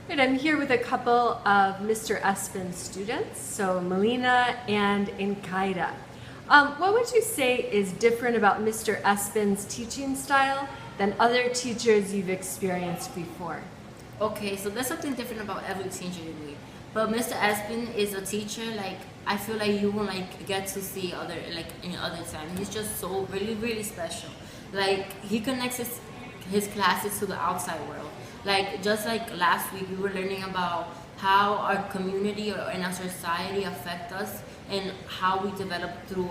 Right, I'm here with a couple of Mr. Espin's students, so Melina and Inkaira. What would you say is different about Mr. Espin's teaching style than other teachers you've experienced before? Okay, so there's something different about every teacher you meet. But Mr. Espin is a teacher I feel like you won't get to see other in other time. He's just so really special. He connects his classes to the outside world. Just like last week we were learning about how our community and our society affect us and how we develop through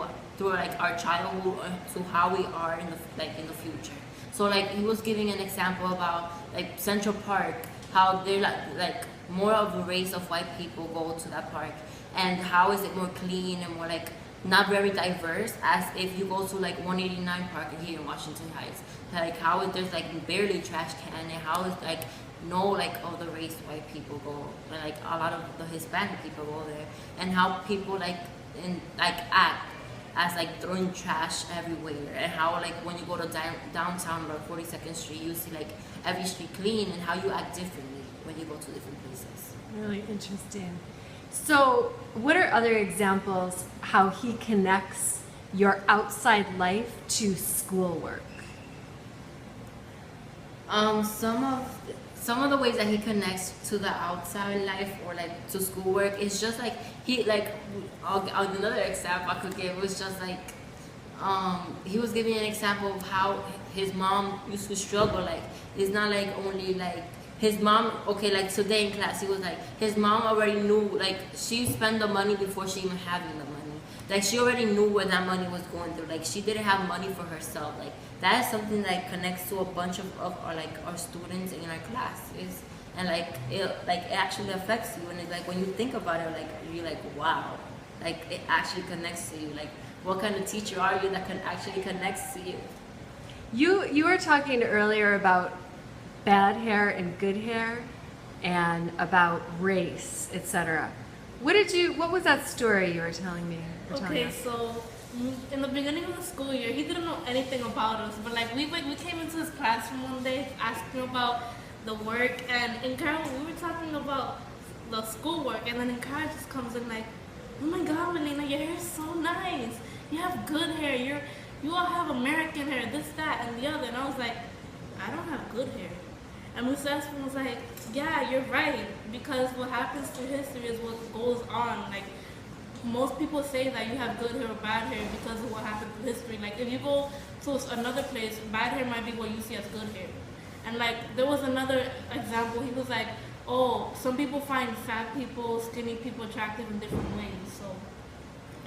our childhood to how we are in the future. So he was giving an example about Central Park, how they're more of a race of white people go to that park, and how is it more clean and more not very diverse as if you go to 189 Park here in Washington Heights. How is there's barely trash can, and how is no of the race white people go, and a lot of the Hispanic people go there, and how people act as throwing trash everywhere, and how when you go to downtown or 42nd Street, you see every street clean, and how you act differently when you go to different places. Really interesting. So, what are other examples how he connects your outside life to schoolwork? Some of the ways that he connects to the outside life or to schoolwork is just another example I could give was just he was giving an example of how his mom used to struggle. It's not only his mom, okay, today in class he was his mom already knew she spent the money before she even having the money. She already knew where that money was going through. She didn't have money for herself. That is something that connects to a bunch of our students in our classes, and it actually affects you. And it's when you think about it, you're wow, it actually connects to you. What kind of teacher are you that can actually connects to you? You were talking earlier about bad hair and good hair, and about race, etc. What was that story you were telling me? Okay, so in the beginning of the school year, he didn't know anything about us, but we came into his classroom one day asking about the work, and Inkaira, we were talking about the schoolwork, and then Inkaira just comes in oh my God, Melina, your hair is so nice. You have good hair. You all have American hair, this, that, and the other. And I was I don't have good hair. And Mr. Espin was yeah, you're right, because what happens through history is what goes on. Most people say that you have good hair or bad hair because of what happened through history. If you go to another place, bad hair might be what you see as good hair. And there was another example. He was oh, some people find fat people, skinny people attractive in different ways. So,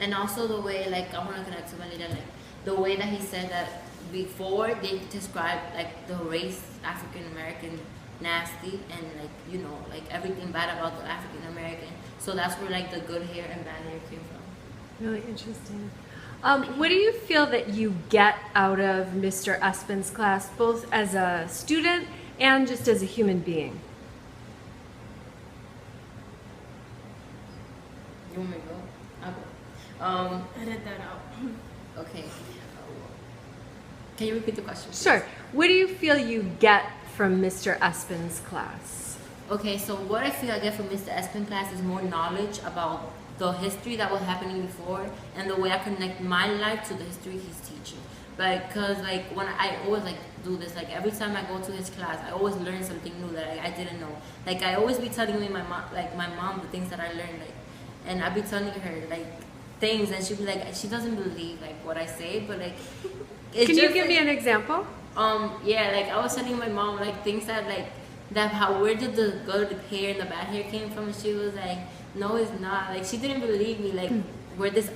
and also the way I want to connect to Melina, the way that he said that before they described the race African American nasty and everything bad about the African American. So that's where the good hair and bad hair came from. Really interesting. What do you feel that you get out of Mr. Espin's class, both as a student and just as a human being? You want me to go? I'll go. edit that out. Okay. Can you repeat the question, please? Sure. What do you feel you get from Mr. Espin's class? Okay, so what I feel I get from Mr. Espin class is more knowledge about the history that was happening before, and the way I connect my life to the history he's teaching. Because when I always do this, every time I go to his class, I always learn something new that I didn't know. I always be telling my mom the things that I learned, and I be telling her things, and she be she doesn't believe what I say, but it's Can you give me an example? Yeah, I was telling my mom things that where did the good hair and the bad hair came from, and she was no, it's not. She didn't believe me where this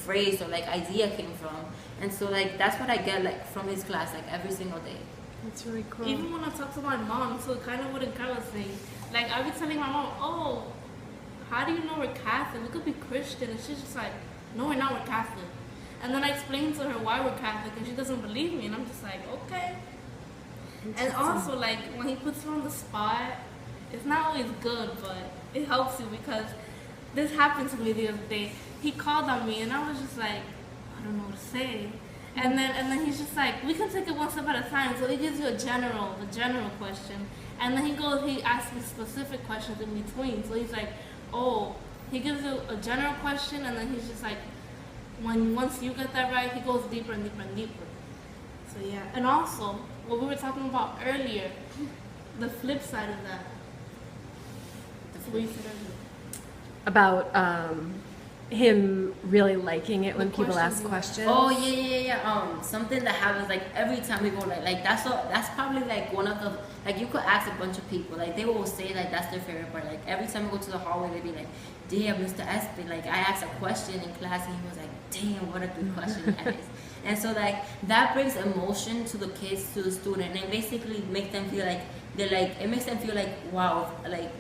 phrase or idea came from. And so that's what I get from his class every single day. That's really cool. Even when I talk to my mom, so kind of what Inkaira was saying, I be telling my mom, oh, how do you know we're Catholic? We could be Christian. And she's just no, we're not, we're Catholic. And then I explain to her why we're Catholic, and she doesn't believe me, and I'm just okay. And also when he puts you on the spot, it's not always good, but it helps you, because this happened to me the other day. He called on me, and I was just I don't know what to say. And then he's just like, we can take it one step at a time. So he gives you a general question, and then he asks me specific questions in between. So he's like, oh, he gives you a general question, and then he's just like, once you get that right, he goes deeper and deeper and deeper. So yeah, and also what we were talking about earlier, the flip side of that. What you said earlier. About him really liking it when The people questions ask you questions. Oh yeah. Something that happens like every time we go that's probably like one of the like you could ask a bunch of people like they will say like that's their favorite part. Like every time we go to the hallway they be like, damn, Mr. Espin, like I asked a question in class and he was like, damn, what a good question that is. And so like that brings emotion to the kids, to the student, and basically make them feel like they're like, it makes them feel like, wow, like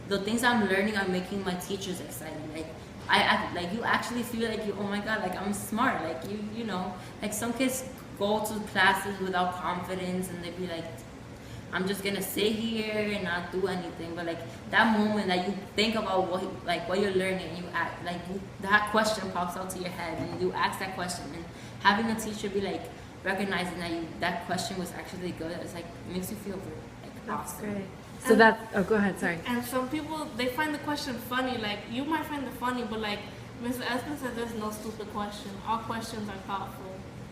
the things I'm learning are making my teachers excited. Like I like you actually feel like you, oh my god, like I'm smart. Like you know, like some kids go to classes without confidence and they be like, I'm just gonna sit here and not do anything. But like that moment that you think about what you're learning, you act like that question pops out to your head and you ask that question, and having a teacher be like recognizing that that question was actually good, it's like it makes you feel like That's awesome. great. So go ahead, sorry. And some people, they find the question funny. Like, you might find it funny, but like Mr. Espin said, there's no stupid question. All questions are thoughtful.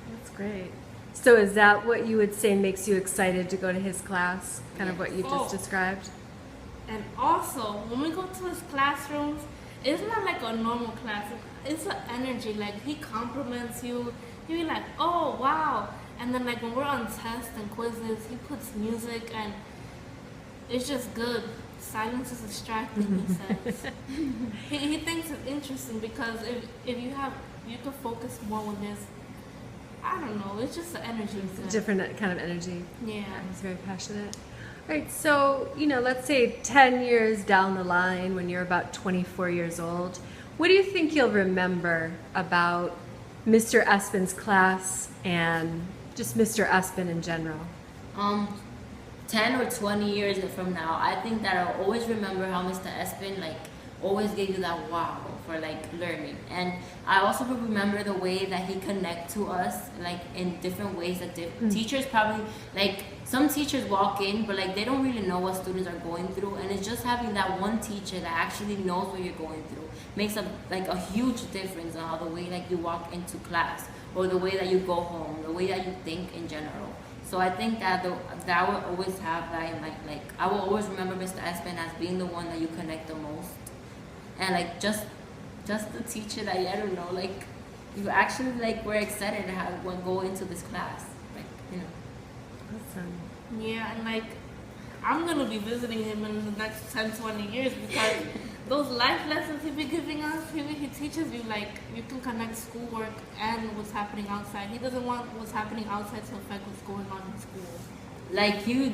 That's great. So is that what you would say makes you excited to go to his class? Kind of what you just described? And also, when we go to his classrooms, it's not like a normal class. It's an energy. Like, he compliments you. You be like, oh, wow. And then like when we're on tests and quizzes, he puts music and it's just good. Silence is distracting, he says. he thinks it's interesting because if you can focus more with this. I don't know, it's just the energy. It's a different kind of energy. Yeah. He's very passionate. All right, so, let's say 10 years down the line when you're about 24 years old, what do you think you'll remember about Mr. Espin's class and just Mr. Espin in general? 10 or 20 years from now, I think that I'll always remember how Mr. Espin always gave you that wow for learning. And I also remember the way that he connect to us in different ways that teachers probably some teachers walk in but they don't really know what students are going through, and it's just having that one teacher that actually knows what you're going through makes a huge difference on how the way you walk into class or the way that you go home, the way that you think in general. So I think that that will always have that in I will always remember Mr. Espin as being the one that you connect the most, and just the teacher that I don't know, you actually were excited to have one go into this class, Awesome. Yeah, and I'm gonna be visiting him in the next 10-20 years because those life lessons he be giving us, he teaches you you can connect schoolwork and what's happening outside. He doesn't want what's happening outside to affect what's going on in school.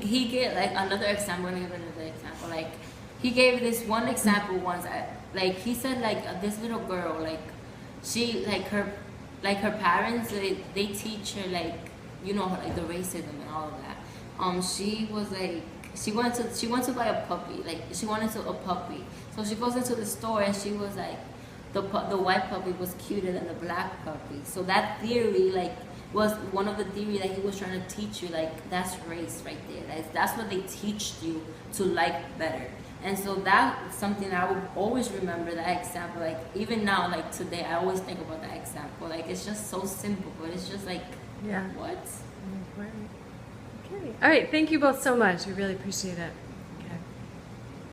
He gave another example. I'm gonna give another example. He gave this one example once. He said this little girl she her parents they teach her the racism and all of that. She was she wanted to buy a puppy. She wanted a puppy. So she goes into the store and she was the white puppy was cuter than the black puppy. So that theory was one of the theory that he was trying to teach you. That's race right there. That's what they teach you to like better. And so that's something I will always remember, that example. Even now, today, I always think about that example. It's just so simple, but it's just yeah. What? Okay. All right. Thank you both so much. We really appreciate it.